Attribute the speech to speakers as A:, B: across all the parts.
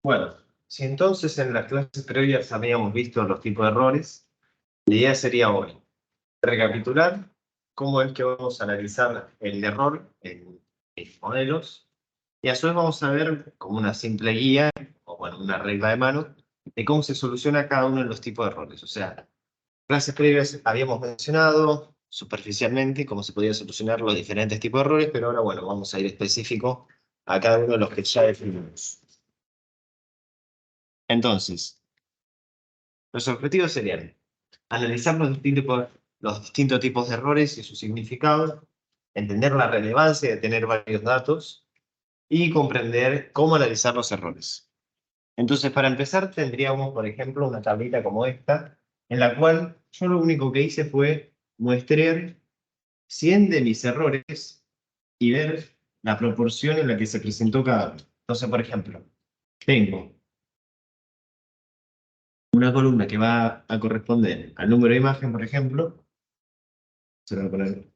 A: Bueno, si entonces en las clases previas habíamos visto los tipos de errores, la idea sería hoy recapitular cómo es que vamos a analizar el error en mis modelos y a su vez vamos a ver como una simple guía o bueno, una regla de mano de cómo se soluciona cada uno de los tipos de errores. O sea, clases previas habíamos mencionado superficialmente cómo se podía solucionar los diferentes tipos de errores, pero ahora bueno, vamos a ir específico a cada uno de los que ya definimos. Entonces, los objetivos serían analizar los distintos tipos de errores y su significado, entender la relevancia de tener varios datos y comprender cómo analizar los errores. Entonces, para empezar, tendríamos, por ejemplo, una tablita como esta, en la cual yo lo único que hice fue muestrear 100 de mis errores y ver la proporción en la que se presentó cada uno. Entonces, por ejemplo, tengo una columna que va a corresponder al número de imagen, por ejemplo, se lo voy a poner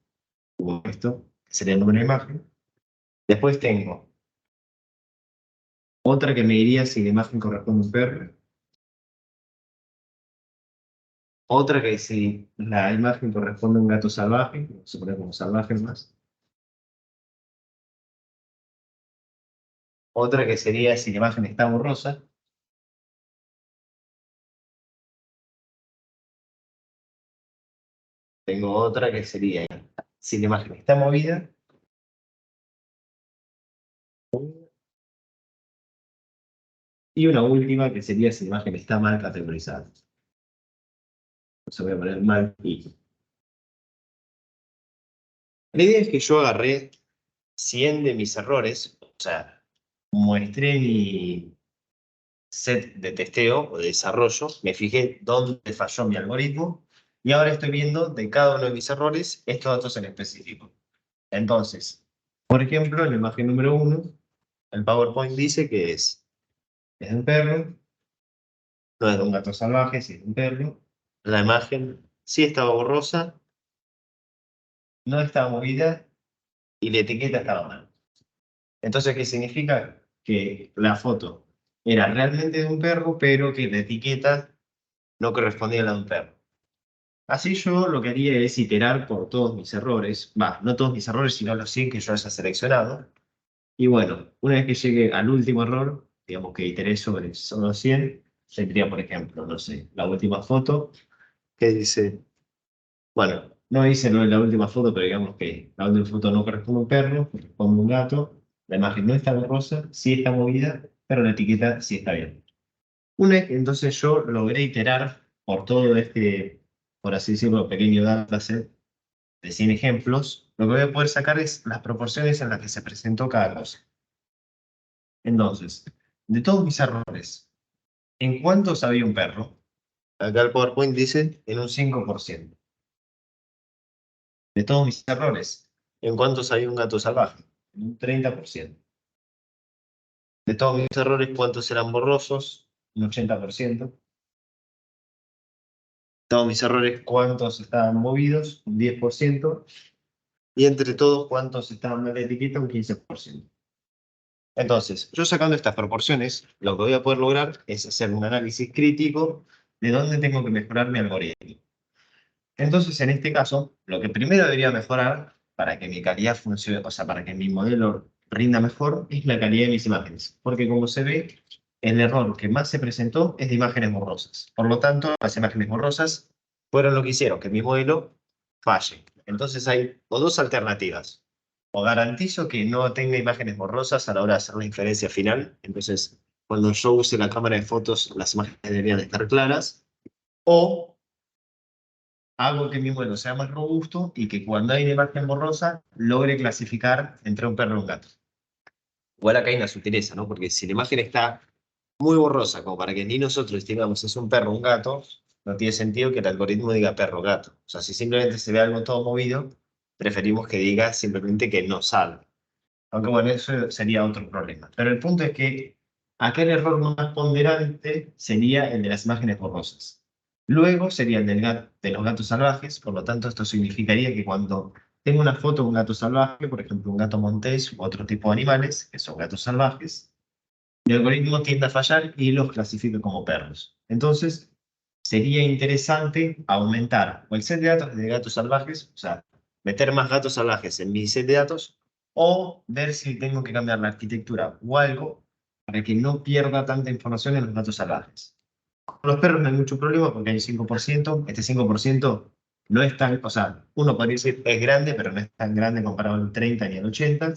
A: como esto, que sería el número de imagen. Después tengo otra que me diría si la imagen corresponde a un perro. Otra que si la imagen corresponde a un gato salvaje, se pone como salvaje más. Otra que sería si la imagen está borrosa. Tengo otra que sería si la imagen está movida. Y una última que sería si la imagen está mal categorizada. Se voy a poner mal y. La idea es que yo agarré 100 de mis errores, o sea, muestré mi set de testeo o de desarrollo, me fijé dónde falló mi algoritmo y ahora estoy viendo de cada uno de mis errores estos datos en específico. Entonces, por ejemplo, en la imagen número 1, el PowerPoint dice que es de un perro, no es de un gato salvaje, si es de un perro. La imagen sí estaba borrosa, no estaba movida y la etiqueta estaba mal. Entonces, ¿qué significa? Que la foto era realmente de un perro, pero que la etiqueta no correspondía a la de un perro. Así yo lo que haría es iterar por todos mis errores, no todos mis errores, sino los 100 que yo haya seleccionado. Y bueno, una vez que llegue al último error, digamos que iteré sobre solo 100, tendría, por ejemplo, no sé, la última foto, que dice, bueno, no dice lo de la última foto, pero digamos que la última foto no corresponde a un perro, corresponde a un gato, la imagen no está borrosa, sí está movida, pero la etiqueta sí está bien. Una vez que entonces yo logré iterar por todo este, por así decirlo, pequeño dataset de 100 ejemplos, lo que voy a poder sacar es las proporciones en las que se presentó cada cosa. Entonces, de todos mis errores, ¿en cuántos había un perro? Acá el PowerPoint dice en un 5%. De todos mis errores, ¿en cuántos había un gato salvaje? En un 30%. De todos mis errores, ¿cuántos eran borrosos? Un 80%. Todos mis errores, ¿cuántos estaban movidos? Un 10%. Y entre todos, ¿cuántos estaban mal de etiqueta? Un 15%. Entonces, yo sacando estas proporciones, lo que voy a poder lograr es hacer un análisis crítico de dónde tengo que mejorar mi algoritmo. Entonces, en este caso, lo que primero debería mejorar para que mi calidad funcione, o sea, para que mi modelo rinda mejor, es la calidad de mis imágenes. Porque como se ve, el error que más se presentó es de imágenes borrosas. Por lo tanto, las imágenes borrosas fueron lo que hicieron que mi modelo falle. Entonces hay o dos alternativas. O garantizo que no tenga imágenes borrosas a la hora de hacer la inferencia final. Entonces, cuando yo use la cámara de fotos, las imágenes deberían estar claras. O hago que mi modelo sea más robusto y que cuando hay una imagen borrosa logre clasificar entre un perro y un gato. Igual acá hay una sutileza, ¿no? Porque si la imagen está muy borrosa, como para que ni nosotros digamos es un perro o un gato, no tiene sentido que el algoritmo diga perro o gato. O sea, si simplemente se ve algo todo movido, preferimos que diga simplemente que no sale. Aunque bueno, eso sería otro problema. Pero el punto es que acá el error más ponderante sería el de las imágenes borrosas. Luego sería el de los gatos salvajes, por lo tanto esto significaría que cuando tengo una foto de un gato salvaje, por ejemplo un gato montés u otro tipo de animales, que son gatos salvajes, mi algoritmo tiende a fallar y los clasifica como perros. Entonces, sería interesante aumentar o el set de datos de gatos salvajes, o sea, meter más gatos salvajes en mi set de datos, o ver si tengo que cambiar la arquitectura o algo para que no pierda tanta información en los gatos salvajes. Con los perros no hay mucho problema porque hay un 5%. Este 5% no es tan, o sea, uno podría decir es grande, pero no es tan grande comparado al 30 ni al 80.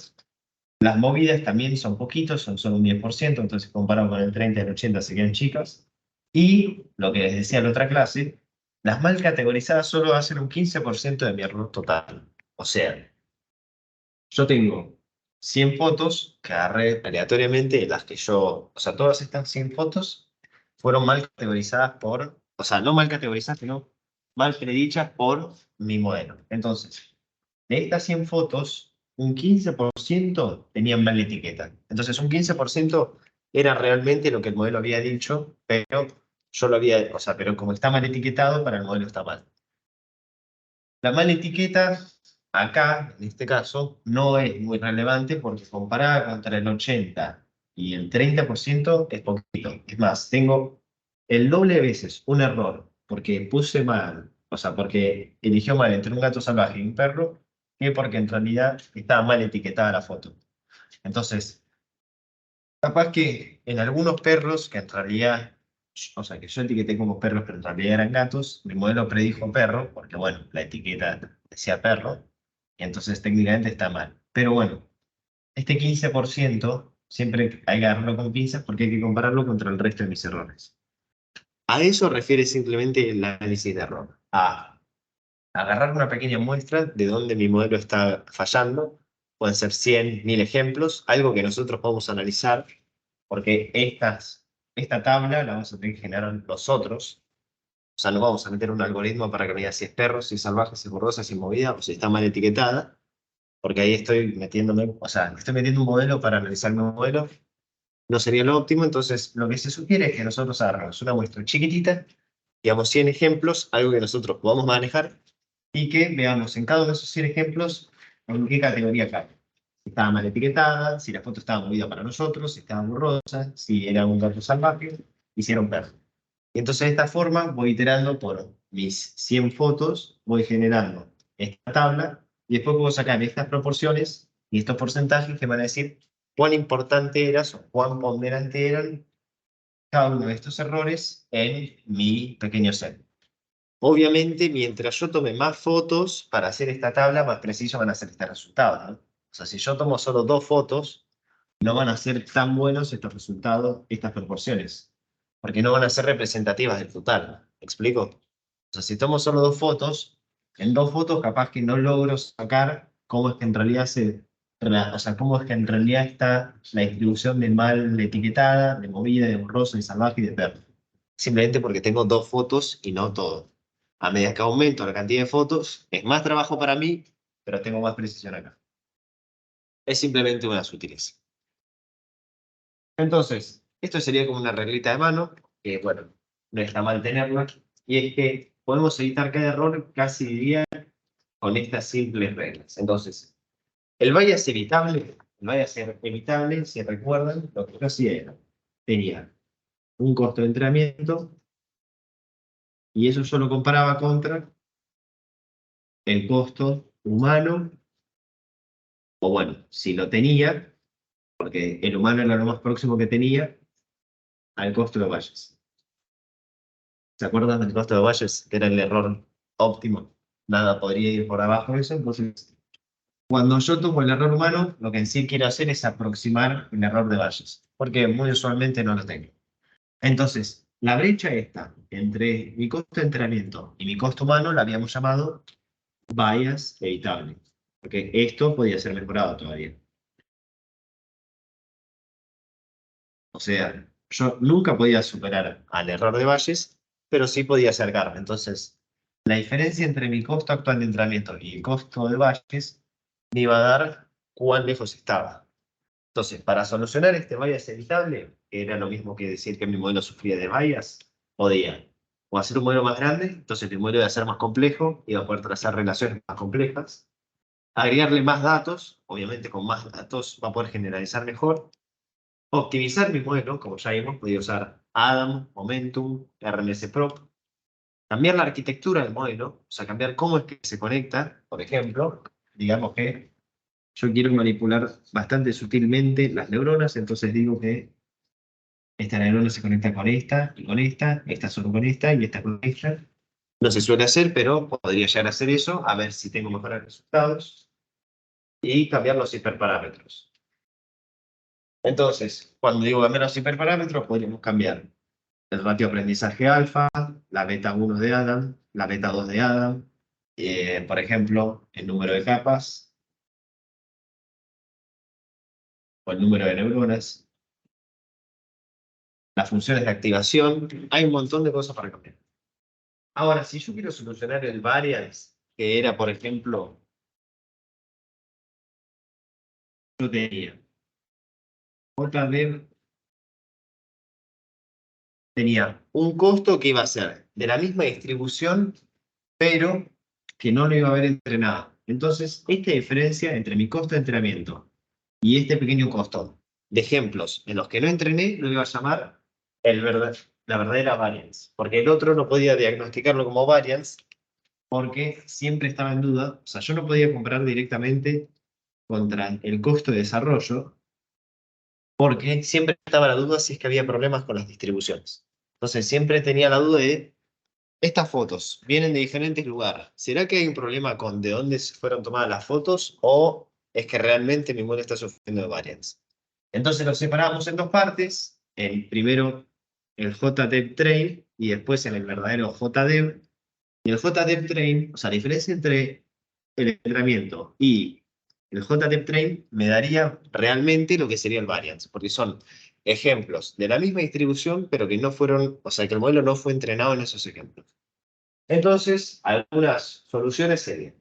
A: Las movidas también son poquitos, son solo un 10%, entonces comparado con el 30 y el 80 se quedan chicas. Y lo que les decía en la otra clase, las mal categorizadas solo hacen un 15% de mi error total. O sea, yo tengo 100 fotos que agarré aleatoriamente, las que yo, o sea, todas estas 100 fotos fueron mal categorizadas por, o sea, no mal categorizadas, sino mal predichas por mi modelo. Entonces, de estas 100 fotos, un 15% tenían mala etiqueta. Entonces, un 15% era realmente lo que el modelo había dicho, pero yo lo había, o sea, pero como está mal etiquetado, para el modelo está mal. La mala etiqueta, acá, en este caso, no es muy relevante porque comparada contra el 80 y el 30% es poquito. Es más, tengo el doble de veces un error porque puse mal, o sea, porque eligió mal entre un gato salvaje y un perro, que porque en realidad estaba mal etiquetada la foto. Entonces, capaz que en algunos perros, que en realidad, o sea, que yo etiqueté como perros, pero en realidad eran gatos, mi modelo predijo perro, porque bueno, la etiqueta decía perro, y entonces técnicamente está mal. Pero bueno, este 15% siempre hay que agarrarlo con pinzas porque hay que compararlo contra el resto de mis errores. A eso refiere simplemente el análisis de error. A agarrar una pequeña muestra de dónde mi modelo está fallando. Pueden ser 100, 1000 ejemplos, algo que nosotros podemos analizar, porque esta tabla la vamos a tener que generar nosotros. O sea, no vamos a meter un algoritmo para que me diga si es perro, si es salvaje, si es borrosa, si es movida o si está mal etiquetada, porque ahí estoy metiéndome, o sea, estoy metiendo un modelo para analizar mi modelo. No sería lo óptimo, entonces lo que se sugiere es que nosotros agarramos una muestra chiquitita, digamos 100 ejemplos, algo que nosotros podamos manejar, y que veamos en cada uno de esos 100 ejemplos en qué categoría cae. Si estaba mal etiquetada, si la foto estaba movida para nosotros, si estaba borrosa, si era un gato salvaje, y si era un perro. Y entonces de esta forma voy iterando por mis 100 fotos, voy generando esta tabla, y después puedo sacar estas proporciones y estos porcentajes que van a decir cuán importante eras o cuán ponderante eran cada uno de estos errores en mi pequeño set. Obviamente, mientras yo tome más fotos para hacer esta tabla, más precisos van a ser estos resultados, ¿no? O sea, si yo tomo solo 2 fotos, no van a ser tan buenos estos resultados, estas proporciones, porque no van a ser representativas del total. ¿Me explico? O sea, si tomo solo 2 fotos, en 2 fotos capaz que no logro sacar cómo es que en realidad o sea, cómo es que en realidad está la distribución de mal etiquetada, de movida, de borroso, de salvaje y de perro. Simplemente porque tengo 2 fotos y no todo. A medida que aumento la cantidad de fotos, es más trabajo para mí, pero tengo más precisión acá. Es simplemente una sutileza. Entonces, esto sería como una reglita de mano, que bueno, no está mal tenerla, y es que podemos evitar cada error casi diría con estas simples reglas. Entonces, el bias evitable, el bias evitable, si recuerdan, lo que yo hacía era, tenía un costo de entrenamiento, y eso yo lo comparaba contra el costo humano, o bueno, si lo tenía, porque el humano era lo más próximo que tenía al costo de Bayes. ¿Se acuerdan del costo de Bayes? Que era el error óptimo. Nada podría ir por abajo de eso. Entonces, cuando yo tomo el error humano, lo que en sí quiero hacer es aproximar el error de Bayes, porque muy usualmente no lo tengo. Entonces, la brecha esta entre mi costo de entrenamiento y mi costo humano la habíamos llamado bias evitable, porque esto podía ser mejorado todavía. O sea, yo nunca podía superar al error de Bayes, pero sí podía acercarme. Entonces, la diferencia entre mi costo actual de entrenamiento y el costo de Bayes me iba a dar cuán lejos estaba. Entonces, para solucionar este bias evitable, que era lo mismo que decir que mi modelo sufría de bias, podía o hacer un modelo más grande, entonces mi modelo iba a ser más complejo, iba a poder trazar relaciones más complejas, agregarle más datos, obviamente con más datos va a poder generalizar mejor, Optimizar mi modelo, como ya vimos, podía usar Adam, Momentum, RMS Prop. Cambiar la arquitectura del modelo, o sea, cambiar cómo es que se conecta. Por ejemplo, digamos que yo quiero manipular bastante sutilmente las neuronas, entonces digo que esta neurona se conecta con esta solo con esta y esta con esta. No se suele hacer, pero podría llegar a hacer eso, a ver si tengo mejores resultados. Y cambiar los hiperparámetros. Entonces, cuando digo cambiar los hiperparámetros, podríamos cambiar el ratio de aprendizaje alfa, la beta 1 de Adam, la beta 2 de Adam, por ejemplo, el número de capas o el número de neuronas, las funciones de activación. Hay un montón de cosas para cambiar. Ahora, si yo quiero solucionar el variance, que era, por ejemplo, yo tenía JD tenía un costo que iba a ser de la misma distribución, pero que no lo iba a haber entrenado. Entonces, esta diferencia entre mi costo de entrenamiento y este pequeño costo de ejemplos en los que no entrené, lo iba a llamar la verdadera variance, porque el otro no podía diagnosticarlo como variance, porque siempre estaba en duda. O sea, yo no podía comparar directamente contra el costo de desarrollo, porque siempre estaba la duda si es que había problemas con las distribuciones. Entonces siempre tenía la duda de, estas fotos vienen de diferentes lugares. ¿Será que hay un problema con de dónde se fueron tomadas las fotos o es que realmente mi modelo está sufriendo de variance? Entonces lo separamos en dos partes. Primero el JDEV Train y después en el verdadero JDEV. Y el JDEV Train, o sea, la diferencia entre el entrenamiento y el JDEV Train me daría realmente lo que sería el variance, porque son ejemplos de la misma distribución, pero que no fueron, o sea, que el modelo no fue entrenado en esos ejemplos. Entonces, algunas soluciones serían,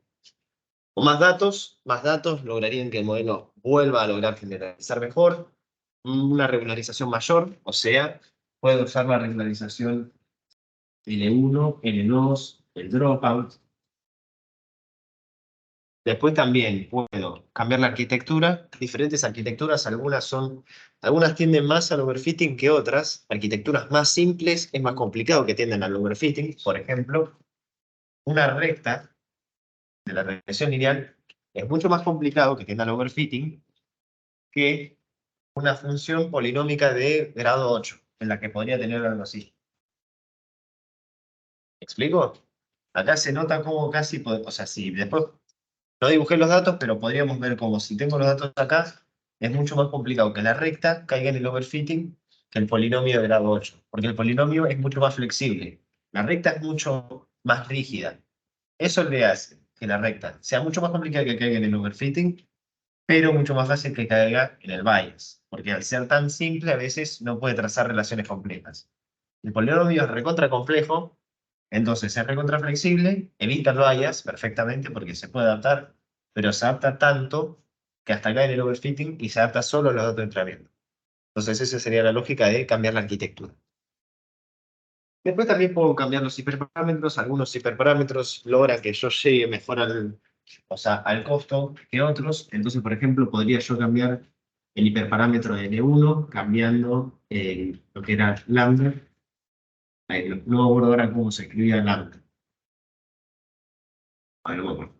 A: con más datos lograrían que el modelo vuelva a lograr generalizar mejor, una regularización mayor, o sea, puedo usar la regularización L1, L2, el dropout. Después también puedo cambiar la arquitectura, diferentes arquitecturas, algunas tienden más al overfitting que otras. Arquitecturas más simples es más complicado que tienden al overfitting. Por ejemplo, una recta de la regresión lineal es mucho más complicado que tienda al overfitting que una función polinómica de grado 8, en la que podría tener algo así. ¿Me explico? Acá se nota como casi, o sea, si después no dibujé los datos, pero podríamos ver como si tengo los datos acá, es mucho más complicado que la recta caiga en el overfitting que el polinomio de grado 8, porque el polinomio es mucho más flexible. La recta es mucho más rígida. Eso le hace que la recta sea mucho más complicada que caiga en el overfitting, pero mucho más fácil que caiga en el bias, porque al ser tan simple a veces no puede trazar relaciones complejas. El polinomio es recontra complejo, entonces es recontra flexible, evita el bias perfectamente porque se puede adaptar, pero se adapta tanto que hasta cae en el overfitting y se adapta solo a los datos de entrenamiento. Entonces esa sería la lógica de cambiar la arquitectura. Después también puedo cambiar los hiperparámetros. Algunos hiperparámetros logran que yo llegue mejor o sea, al costo que otros. Entonces, por ejemplo, podría yo cambiar el hiperparámetro de N1 cambiando lo que era lambda. Ahí, no me acuerdo ahora cómo se escribía lambda. A ver, no me acuerdo.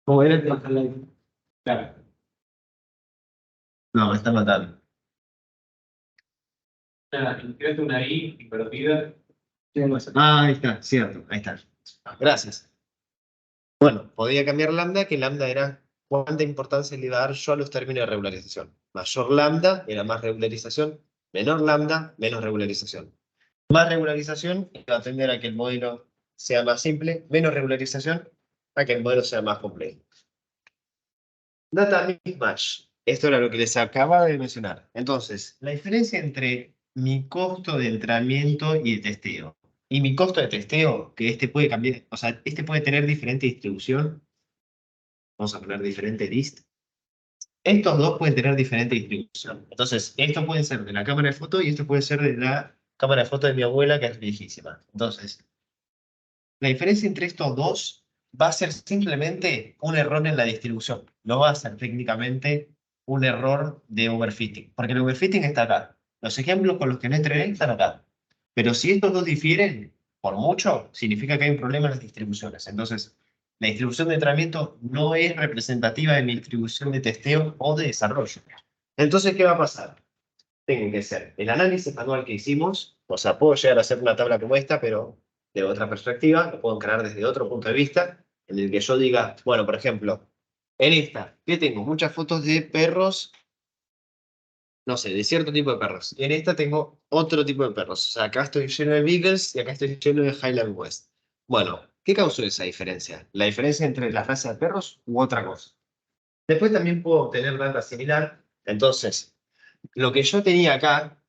A: ¿Cómo era el Claro. No, me está matando. Creaste una I invertida. Ah, ahí está, cierto, ahí está. Gracias. Bueno, podía cambiar lambda, que lambda era cuánta importancia le iba a dar yo a los términos de regularización. Mayor lambda era más regularización, menor lambda, menos regularización. Más regularización iba a tender a que el modelo sea más simple, menos regularización a que el modelo sea más complejo. Data mismatch. Esto era lo que les acababa de mencionar. Entonces, la diferencia entre mi costo de entrenamiento y de testeo. Y mi costo de testeo, que este puede cambiar, o sea, este puede tener diferente distribución. Vamos a poner diferente dist. Estos dos pueden tener diferente distribución. Entonces, esto puede ser de la cámara de foto y esto puede ser de la cámara de foto de mi abuela, que es viejísima. Entonces, la diferencia entre estos dos va a ser simplemente un error en la distribución. No va a ser técnicamente un error de overfitting, porque el overfitting está acá. Los ejemplos con los que no entrené están acá. Pero si estos dos difieren por mucho, significa que hay un problema en las distribuciones. Entonces, la distribución de entrenamiento no es representativa de mi distribución de testeo o de desarrollo. Entonces, ¿qué va a pasar? Tengo que hacer el análisis manual que hicimos, o sea, puedo llegar a hacer una tabla como esta, pero de otra perspectiva, lo puedo encarar desde otro punto de vista, en el que yo diga, bueno, por ejemplo, en esta, que tengo muchas fotos de perros, no sé, de cierto tipo de perros. Y en esta tengo otro tipo de perros. O sea, acá estoy lleno de Beagles y acá estoy lleno de Highland West. Bueno, ¿qué causó esa diferencia? ¿La diferencia entre las razas de perros u otra cosa? Después también puedo obtener data similar. Entonces, lo que yo tenía acá,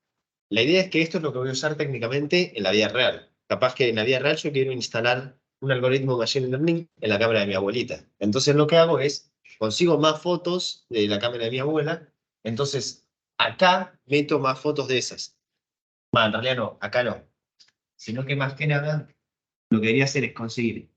A: la idea es que esto es lo que voy a usar técnicamente en la vida real. Capaz que en la vida real yo quiero instalar un algoritmo Machine Learning en la cámara de mi abuelita. Entonces lo que hago es, consigo más fotos de la cámara de mi abuela, entonces acá meto más fotos de esas. Bueno, en realidad no, acá no. Sino que más que nada, lo que quería hacer es conseguir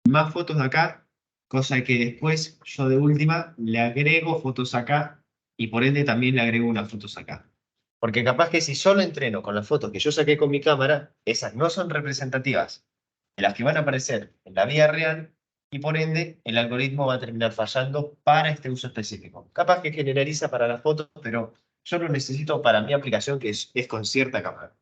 A: más fotos de acá, cosa que después yo de última le agrego fotos acá y por ende también le agrego unas fotos acá. Porque capaz que si solo entreno con las fotos que yo saqué con mi cámara, esas no son representativas de las que van a aparecer en la vida real y por ende el algoritmo va a terminar fallando para este uso específico. Capaz que generaliza para las fotos, pero yo lo necesito para mi aplicación que es con cierta cámara.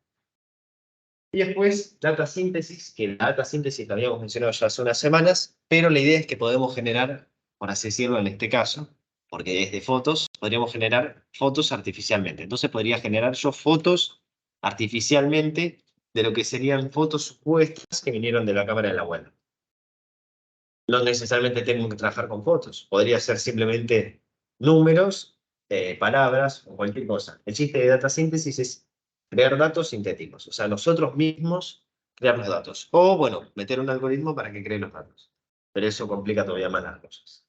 A: Y después, data síntesis, que la data síntesis la habíamos mencionado ya hace unas semanas, pero la idea es que podemos generar, por así decirlo en este caso, porque es de fotos, podríamos generar fotos artificialmente. Entonces podría generar yo fotos artificialmente de lo que serían fotos supuestas que vinieron de la cámara de la web. No necesariamente tengo que trabajar con fotos, podría ser simplemente números, palabras o cualquier cosa. El chiste de data síntesis es crear datos sintéticos, o sea, nosotros mismos crear los datos. O, bueno, meter un algoritmo para que cree los datos. Pero eso complica todavía más las cosas.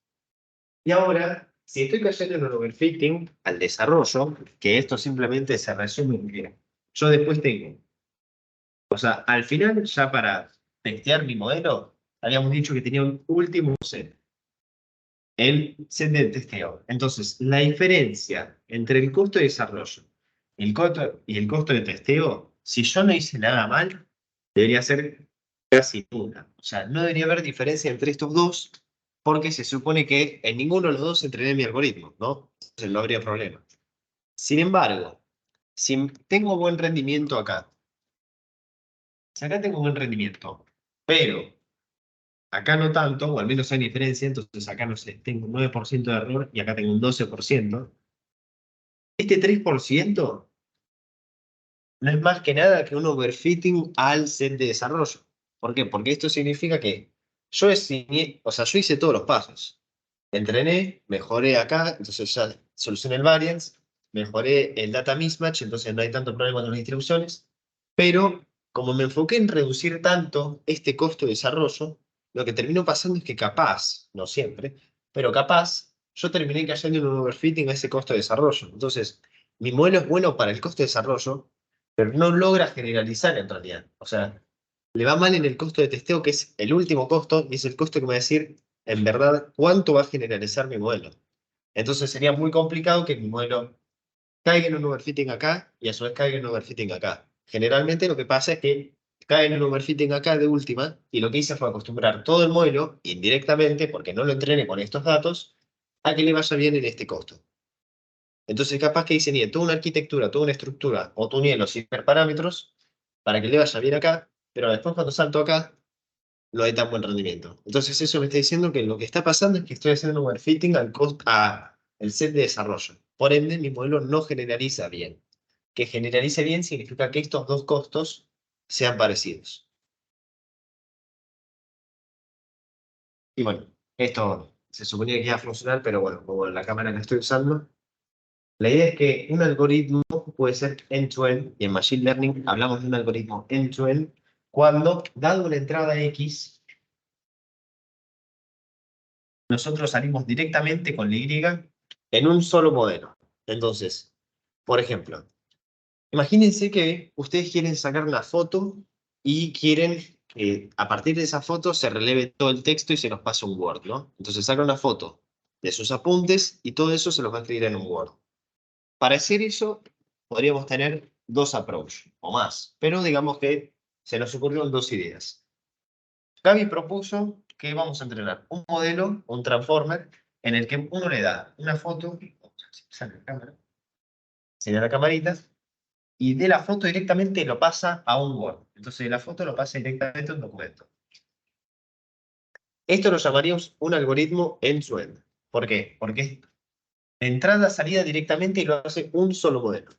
A: Y ahora, si estoy cayendo en un overfitting al desarrollo, que esto simplemente se resume en que yo después tengo, o sea, al final, ya para testear mi modelo, habíamos dicho que tenía un último set, el set de testeo. Entonces, la diferencia entre el costo de desarrollo y el costo de testeo, si yo no hice nada mal, debería ser casi nula. O sea, no debería haber diferencia entre estos dos, porque se supone que en ninguno de los dos entrené mi algoritmo, ¿no? Entonces no habría problema. Sin embargo, si tengo buen rendimiento acá, si acá tengo buen rendimiento, pero acá no tanto, o al menos hay diferencia, entonces acá no sé, tengo un 9% de error y acá tengo un 12%. Este 3% no es más que nada que un overfitting al set de desarrollo. ¿Por qué? Porque esto significa que o sea, yo hice todos los pasos. Entrené, mejoré acá, entonces ya solucioné el variance, mejoré el data mismatch, entonces no hay tanto problema con las distribuciones, pero como me enfoqué en reducir tanto este costo de desarrollo, lo que terminó pasando es que capaz, no siempre, pero capaz, yo terminé cayendo en un overfitting a ese costo de desarrollo. Entonces, mi modelo es bueno para el costo de desarrollo, pero no logra generalizar en realidad. O sea, le va mal en el costo de testeo, que es el último costo, y es el costo que me va a decir, en verdad, cuánto va a generalizar mi modelo. Entonces sería muy complicado que mi modelo caiga en un overfitting acá y a su vez caiga en un overfitting acá. Generalmente lo que pasa es que cae en un overfitting acá de última, y lo que hice fue acostumbrar todo el modelo, indirectamente, porque no lo entrené con estos datos, a que le vaya bien en este costo. Entonces, capaz que diseñé toda una arquitectura, toda una estructura, o tuneé los hiperparámetros para que le vaya bien acá, pero después cuando salto acá, no hay tan buen rendimiento. Entonces, eso me está diciendo que lo que está pasando es que estoy haciendo un overfitting a el set de desarrollo. Por ende, mi modelo no generaliza bien. Que generalice bien significa que estos dos costos sean parecidos. Y bueno, esto se suponía que iba a funcionar, pero bueno, como la cámara que estoy usando, la idea es que un algoritmo puede ser end-to-end, y en Machine Learning hablamos de un algoritmo end-to-end, cuando, dado una entrada X, nosotros salimos directamente con la Y en un solo modelo. Entonces, por ejemplo, imagínense que ustedes quieren sacar una foto y quieren que a partir de esa foto se releve todo el texto y se nos pase un Word, ¿no? Entonces sacan una foto de sus apuntes y todo eso se los va a escribir en un Word. Para hacer eso, podríamos tener dos approaches o más, pero digamos que se nos ocurrieron dos ideas. Gaby propuso que vamos a entrenar un modelo, un transformer, en el que uno le da una foto, vamos a ver si sale la cámara, sería la camarita, y de la foto directamente lo pasa a un Word. Entonces de la foto lo pasa directamente a un documento. Esto lo llamaríamos un algoritmo end-to-end. ¿Por qué? Porque de entrada, salida directamente y lo hace un solo modelo.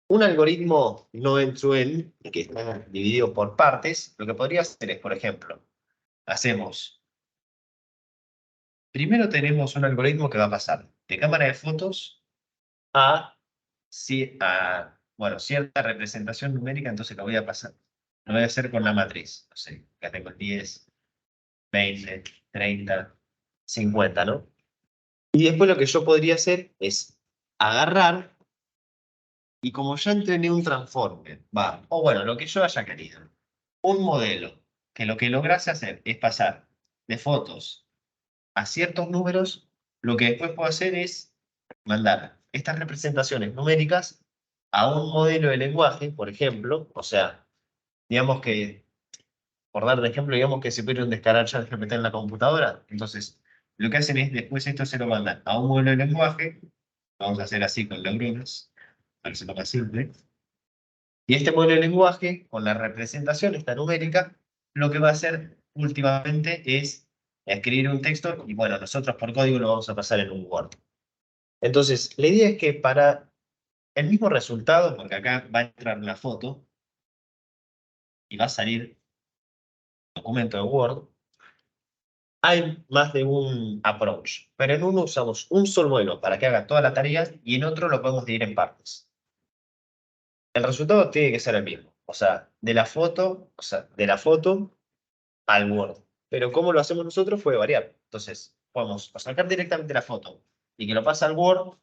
A: Un algoritmo no end-to-end, que está dividido por partes, lo que podría hacer es, por ejemplo, primero tenemos un algoritmo que va a pasar de cámara de fotos a, bueno, cierta representación numérica, entonces lo voy a pasar. Lo voy a hacer con la matriz. No sé, acá tengo el 10, 20, 30, 50, ¿no? Y después lo que yo podría hacer es agarrar y como ya entrené un transformer, o bueno, lo que yo haya querido, un modelo que lo que lograse hacer es pasar de fotos a ciertos números, lo que después puedo hacer es mandar estas representaciones numéricas a un modelo de lenguaje, por ejemplo, o sea, digamos que, por dar de ejemplo, digamos que se pudieron descargar ChatGPT en la computadora, entonces, lo que hacen es, después esto se lo mandan a un modelo de lenguaje, vamos a hacer así con neuronas, para que sea más simple, y este modelo de lenguaje, con la representación, esta numérica, lo que va a hacer últimamente es escribir un texto, y bueno, nosotros por código lo vamos a pasar en un Word. Entonces, la idea es que para el mismo resultado, porque acá va a entrar una foto, y va a salir documento de Word, hay más de un approach, pero en uno usamos un solo modelo para que haga toda la tarea, y en otro lo podemos dividir en partes. El resultado tiene que ser el mismo, o sea, de la foto al Word. Pero cómo lo hacemos nosotros puede variar. Entonces, podemos o sacar directamente la foto y que lo pase al Word,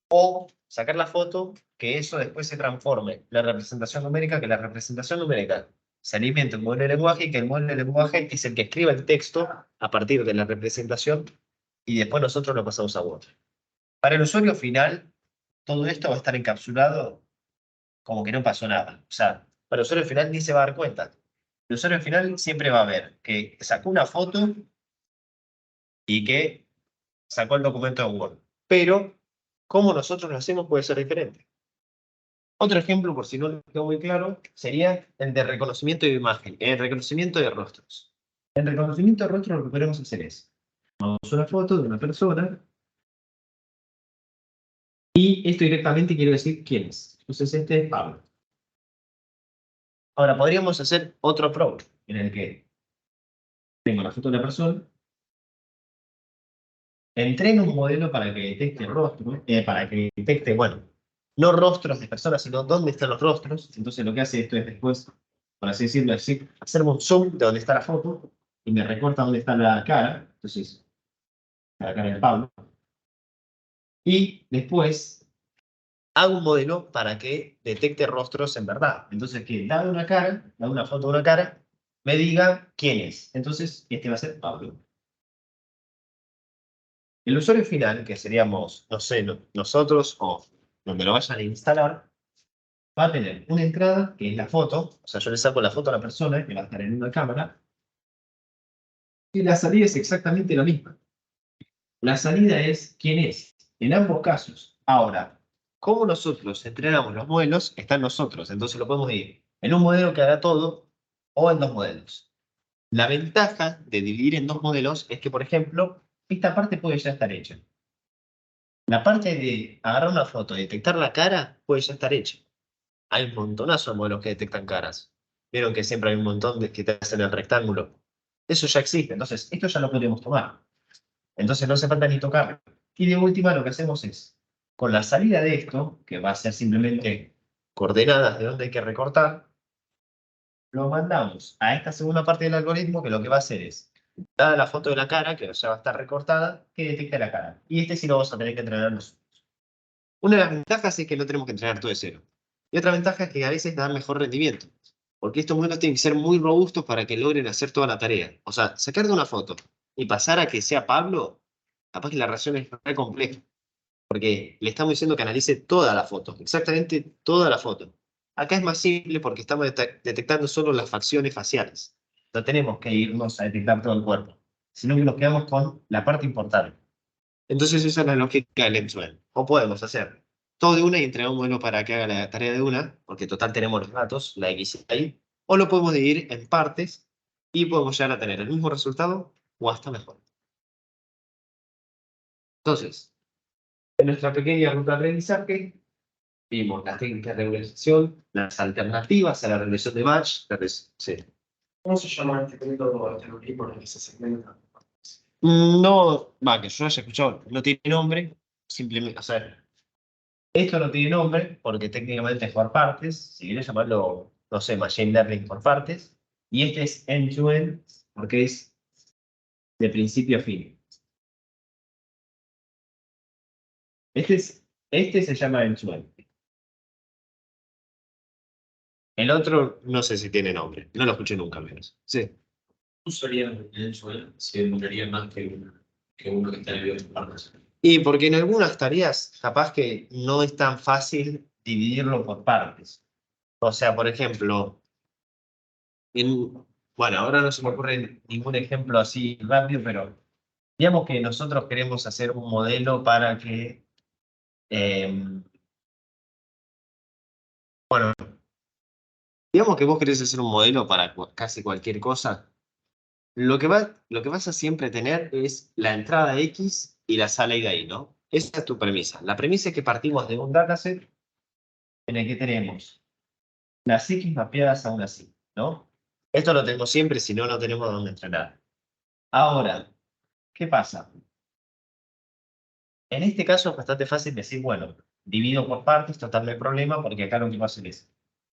A: o sacar la foto, que eso después se transforme la representación numérica, que la representación numérica se alimente un modelo de lenguaje y que el modelo de lenguaje es el que escriba el texto a partir de la representación y después nosotros lo pasamos a Word. Para el usuario final, todo esto va a estar encapsulado como que no pasó nada. O sea, para el usuario final ni se va a dar cuenta. El usuario final siempre va a ver que sacó una foto y que sacó el documento de Word. Pero, cómo nosotros lo hacemos puede ser diferente. Otro ejemplo, por si no lo quedó muy claro, sería el de reconocimiento de imagen, el reconocimiento de rostros. En reconocimiento de rostros lo que podemos hacer es, tomamos una foto de una persona y esto directamente quiere decir quién es. Entonces este es Pablo. Ahora, podríamos hacer otro approach, en el que tengo la foto de la persona, entreno un modelo para que detecte rostros, para que detecte, bueno, no rostros de personas, sino dónde están los rostros. Entonces lo que hace esto es después, por así decirlo, es hacer un zoom de dónde está la foto y me recorta dónde está la cara. Entonces, la cara de Pablo. Y después hago un modelo para que detecte rostros en verdad. Entonces, que dado una cara, dado una foto de una cara, me diga quién es. Entonces, este va a ser Pablo. El usuario final, que seríamos, no sé, nosotros o donde lo vayan a instalar, va a tener una entrada que es la foto, o sea, yo le saco la foto a la persona que va a estar en una cámara, y la salida es exactamente la misma. La salida es quién es, en ambos casos. Ahora, ¿cómo nosotros entrenamos los modelos? Está en nosotros, entonces lo podemos dividir en un modelo que haga todo o en dos modelos. La ventaja de dividir en dos modelos es que, por ejemplo, esta parte puede ya estar hecha. La parte de agarrar una foto y detectar la cara puede ya estar hecha. Hay un montonazo de modelos que detectan caras. Vieron que siempre hay un montón de que te hacen el rectángulo. Eso ya existe, entonces esto ya lo podemos tomar. Entonces no hace falta ni tocarlo. Y de última lo que hacemos es, con la salida de esto, que va a ser simplemente coordenadas de dónde hay que recortar, lo mandamos a esta segunda parte del algoritmo que lo que va a hacer es, dada la foto de la cara, que ya va a estar recortada, que detecte la cara. Y este sí lo vamos a tener que entrenar nosotros. Una de las ventajas es que no tenemos que entrenar todo de cero. Y otra ventaja es que a veces dan mejor rendimiento. Porque estos modelos tienen que ser muy robustos para que logren hacer toda la tarea. O sea, sacar de una foto y pasar a que sea Pablo capaz que la relación es re compleja, porque le estamos diciendo que analice toda la foto, exactamente toda la foto. Acá es más simple porque estamos detectando solo las facciones faciales. No tenemos que irnos a detectar todo el cuerpo, sino que nos quedamos con la parte importante. Entonces esa es la lógica del end-to-end. O podemos hacer todo de una y entregar un modelo para que haga la tarea de una, porque total tenemos los datos, la X ahí, o lo podemos dividir en partes y podemos llegar a tener el mismo resultado o hasta mejor. Entonces, en nuestra pequeña ruta de aprendizaje, vimos las técnicas de regularización, las alternativas a la regresión de match. Sí.
B: ¿Cómo se llama este método alternativo en el que se segmenta?
A: No, va, que yo haya escuchado, no tiene nombre, simplemente, o sea, esto no tiene nombre porque técnicamente es por partes, si quieres llamarlo, no sé, Machine Learning por partes, y este es end-to-end porque es de principio a fin. Este se llama end-to-end. El otro no sé si tiene nombre, no lo escuché nunca al menos. Sí.
B: Usaría el end-to-end si demoraría más que uno que está dividido en partes.
A: Y porque en algunas tareas capaz que no es tan fácil dividirlo por partes. O sea, por ejemplo, bueno, ahora no se me ocurre ningún ejemplo así rápido, pero digamos que nosotros queremos hacer un modelo para que, bueno, digamos que vos querés hacer un modelo para casi cualquier cosa. Lo que vas a siempre tener es la entrada X y la salida Y, ¿no? Esa es tu premisa. La premisa es que partimos de un dataset en el que tenemos las X mapeadas a una Y, ¿no? Esto lo tenemos siempre, si no, no tenemos dónde entrenar. Ahora, ¿qué pasa? En este caso es bastante fácil decir, bueno, divido por partes, total no hay problema, porque acá lo que pasa es,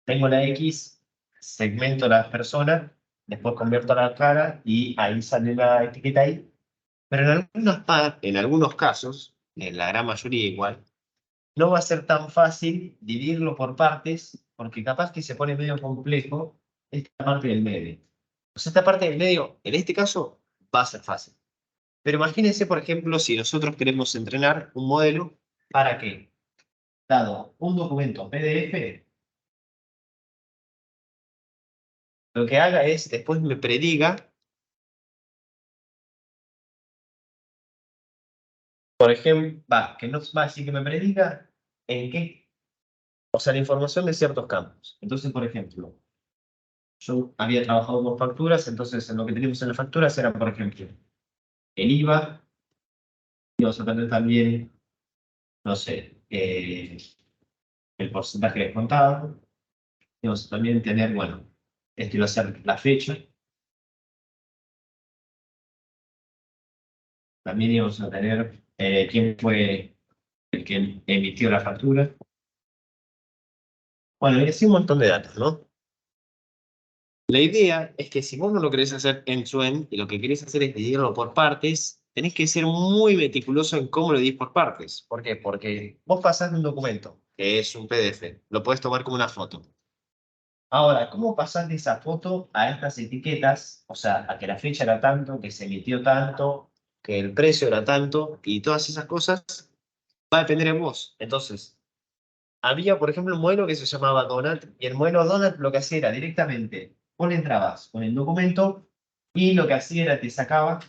A: tengo la X, segmento las personas, después convierto la cara y ahí sale la etiqueta ahí. Pero en algunos casos, en la gran mayoría igual, no va a ser tan fácil dividirlo por partes, porque capaz que se pone medio complejo esta parte del medio. O sea, esta parte del medio, en este caso, va a ser fácil. Pero imagínense, por ejemplo, si nosotros queremos entrenar un modelo para que, dado un documento PDF, lo que haga es, después me prediga, por ejemplo, que no va a decir que me prediga en qué, o sea, la información de ciertos campos. Entonces, por ejemplo, yo había trabajado con facturas, entonces en lo que teníamos en las facturas era, por ejemplo, el IVA, íbamos a tener también, no sé, el porcentaje descontado, íbamos a también tener, bueno, esto iba a ser la fecha, también íbamos a tener quién fue el que emitió la factura. Bueno, y así un montón de datos, ¿no? La idea es que si vos no lo querés hacer end-to-end y lo que querés hacer es dividirlo por partes, tenés que ser muy meticuloso en cómo lo dividís por partes. ¿Por qué? Porque vos pasás de un documento, que es un PDF, lo podés tomar como una foto. Ahora, ¿cómo pasás de esa foto a estas etiquetas? O sea, a que la fecha era tanto, que se emitió tanto, que el precio era tanto, y todas esas cosas, va a depender de vos. Entonces, había, por ejemplo, un modelo que se llamaba Donut, y el modelo Donut lo que hacía era directamente, vos le entrabas con el documento, y lo que hacía era te sacaba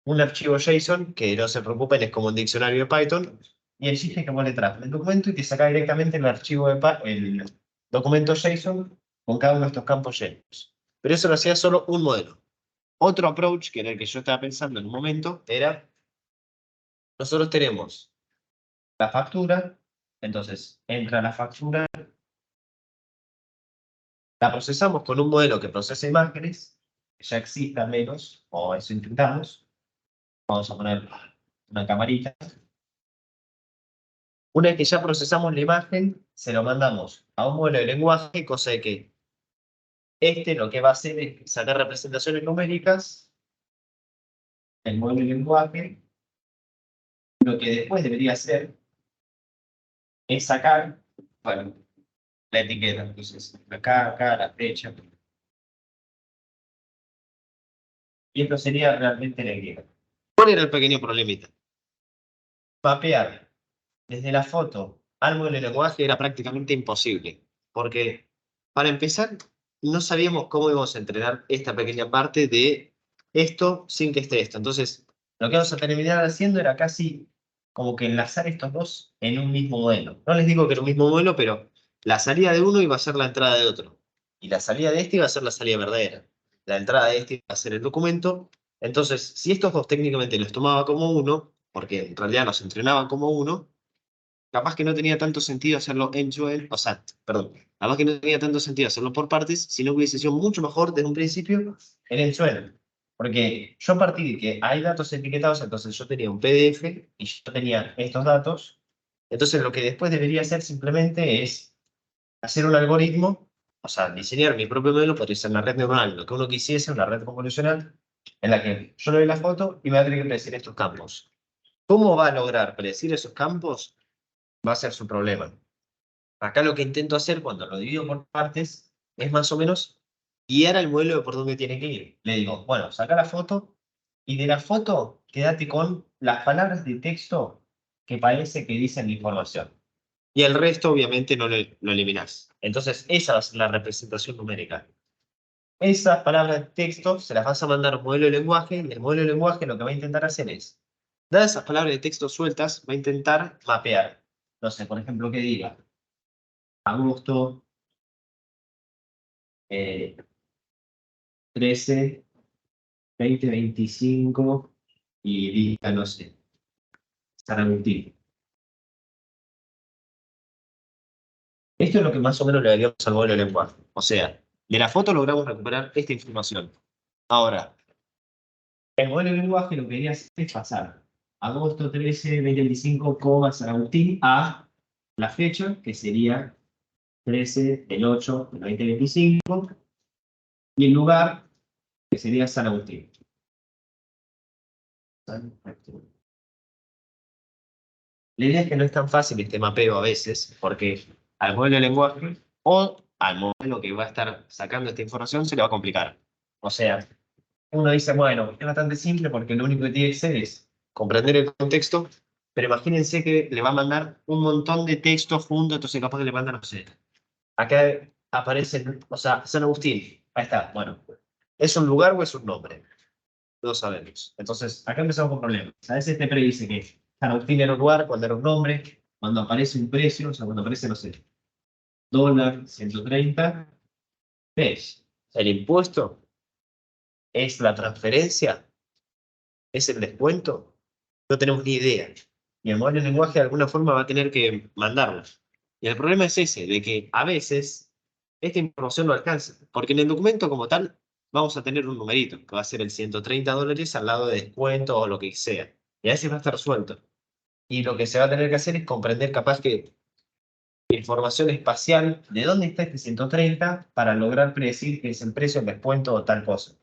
A: un archivo JSON, que no se preocupen, es como un diccionario de Python, y el chiste es que vos le entras el documento y te saca directamente el archivo el documento JSON con cada uno de estos campos llenos. Pero eso lo hacía solo un modelo. Otro approach, que era el que yo estaba pensando en un momento, era, nosotros tenemos la factura, entonces entra la factura, la procesamos con un modelo que procesa imágenes, que ya exista menos, o eso intentamos. Vamos a poner una camarita. Una vez que ya procesamos la imagen, se lo mandamos a un modelo de lenguaje, cosa de que este lo que va a hacer es sacar representaciones numéricas, el modelo de lenguaje, lo que después debería hacer es sacar, bueno, la etiqueta. Entonces, acá, la fecha. Y esto sería realmente la etiqueta. ¿Cuál era el pequeño problemita? Mapear desde la foto al modelo de lenguaje era prácticamente imposible, porque para empezar no sabíamos cómo íbamos a entrenar esta pequeña parte de esto sin que esté esto. Entonces, lo que íbamos a terminar haciendo era casi como que enlazar estos dos en un mismo modelo. No les digo que era un mismo modelo, pero la salida de uno iba a ser la entrada de otro, y la salida de este iba a ser la salida verdadera. La entrada de este iba a ser el documento. Entonces, si estos dos técnicamente los tomaba como uno, porque en realidad los entrenaban como uno, capaz que no tenía tanto sentido hacerlo end-to-end, o sea, perdón, capaz que no tenía tanto sentido hacerlo por partes, si no hubiese sido mucho mejor desde un principio el end-to-end. Porque yo partí de que hay datos etiquetados, entonces yo tenía un PDF y yo tenía estos datos. Entonces lo que después debería hacer simplemente es hacer un algoritmo, o sea, diseñar mi propio modelo, podría ser una red neuronal, lo que uno quisiese, una red convolucional, en la que yo le doy la foto y me va a tener que predecir estos campos. ¿Cómo va a lograr predecir esos campos? Va a ser su problema. Acá lo que intento hacer cuando lo divido por partes es más o menos guiar al modelo de por dónde tiene que ir. Le digo, bueno, saca la foto y de la foto quédate con las palabras de texto que parece que dicen la información. Y el resto obviamente no lo eliminás. Entonces esa va a ser la representación numérica. Esas palabras de texto se las vas a mandar a un modelo de lenguaje y el modelo de lenguaje lo que va a intentar hacer es, dadas esas palabras de texto sueltas, va a intentar mapear. No sé, por ejemplo, que diga agosto 13, 2025 y diga, no sé, San Agustín. Esto es lo que más o menos le daríamos al modelo de lenguaje. O sea, de la foto logramos recuperar esta información. Ahora, el modelo de lenguaje lo que quería hacer es pasar agosto 13, 2025, San Agustín a la fecha, que sería 13 del 8 del 2025, y el lugar, que sería San Agustín. San Agustín. La idea es que no es tan fácil este mapeo a veces, porque al modelo de lenguaje o al modelo que va a estar sacando esta información se le va a complicar. O sea, uno dice, bueno, es bastante simple porque lo único que tiene que hacer es comprender el contexto, pero imagínense que le va a mandar un montón de texto junto, entonces capaz que le mandan, no sé, acá aparece, o sea, San Agustín, ahí está, bueno, ¿es un lugar o es un nombre? No sabemos. Entonces, acá empezamos con problemas. A veces te predice que San Agustín era un lugar, cuando era un nombre, cuando aparece un precio, o sea, cuando aparece, no sé, dólar 130, ¿ves? ¿El impuesto es la transferencia? ¿Es el descuento? No tenemos ni idea. Y el modelo de lenguaje de alguna forma va a tener que mandarlo. Y el problema es ese, de que a veces esta información no alcanza, porque en el documento como tal vamos a tener un numerito, que va a ser el $130 al lado de descuento o lo que sea. Y a veces va a estar suelto. Y lo que se va a tener que hacer es comprender capaz que información espacial de dónde está este 130 para lograr predecir que es el precio, el descuento o tal cosa.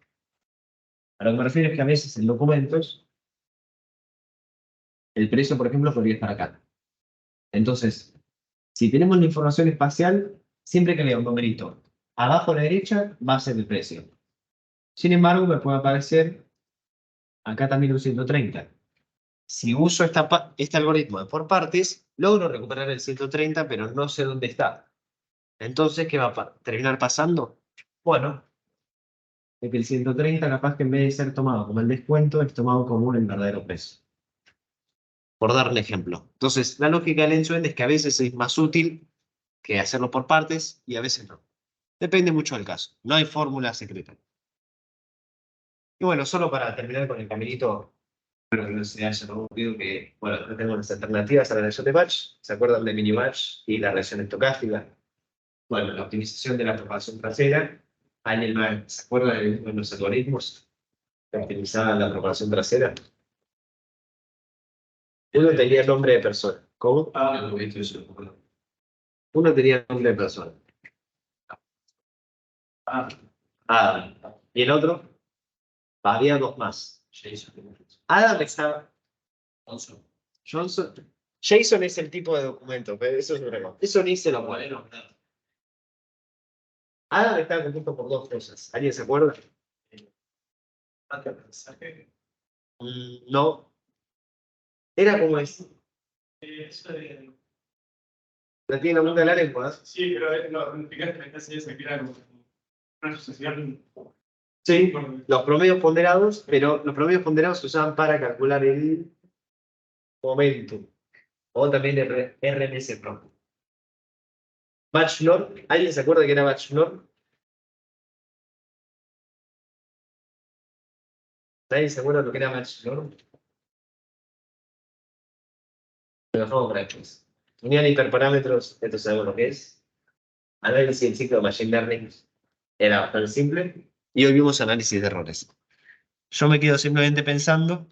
A: A lo que me refiero es que a veces en documentos el precio, por ejemplo, podría estar acá. Entonces, si tenemos la información espacial, siempre que lea un numerito abajo a la derecha va a ser el precio. Sin embargo, me puede aparecer acá también un 130. Si uso este algoritmo de por partes, logro recuperar el 130, pero no sé dónde está. Entonces, ¿qué va a terminar pasando? Bueno, de que el 130 capaz que en vez de ser tomado como el descuento, es tomado como el verdadero precio. Por dar un ejemplo. Entonces, la lógica del end-to-end es que a veces es más útil que hacerlo por partes y a veces no. Depende mucho del caso. No hay fórmula secreta. Y bueno, solo para terminar con el caminito, espero que no se haya aburrido que, bueno, acá tengo las alternativas a la regresión de batch. ¿Se acuerdan de mini-batch y la regresión estocástica? Bueno, la optimización de la propagación trasera. ¿Se acuerdan de los algoritmos que optimizaban la propagación trasera? Uno tenía nombre de persona. ¿Cómo?
B: No he visto eso.
A: Uno tenía nombre de persona. Adam. Y el otro, había dos más. Adam estaba. Johnson. Jason es el tipo de documento, pero eso es un problema. Eso ni se lo pone. Adam estaba compuesto por dos cosas. ¿Alguien se acuerda? No. Era como es.
C: Eso de...
A: La tiene en la punta de la lengua.
C: Sí, pero no, fíjate que casi se queda como una asociación.
A: Sí, los promedios ponderados, pero los promedios ponderados se usaban para calcular el momento. O también RMS Pro. Bachelor, ¿alguien se acuerda que era Bachelor? ¿Nadie se acuerda lo que era Bachelor? Pero somos prácticos. Unían hiperparámetros, esto sabemos lo que es. Análisis del ciclo de Machine Learning era bastante simple. Y hoy vimos análisis de errores. Yo me quedo simplemente pensando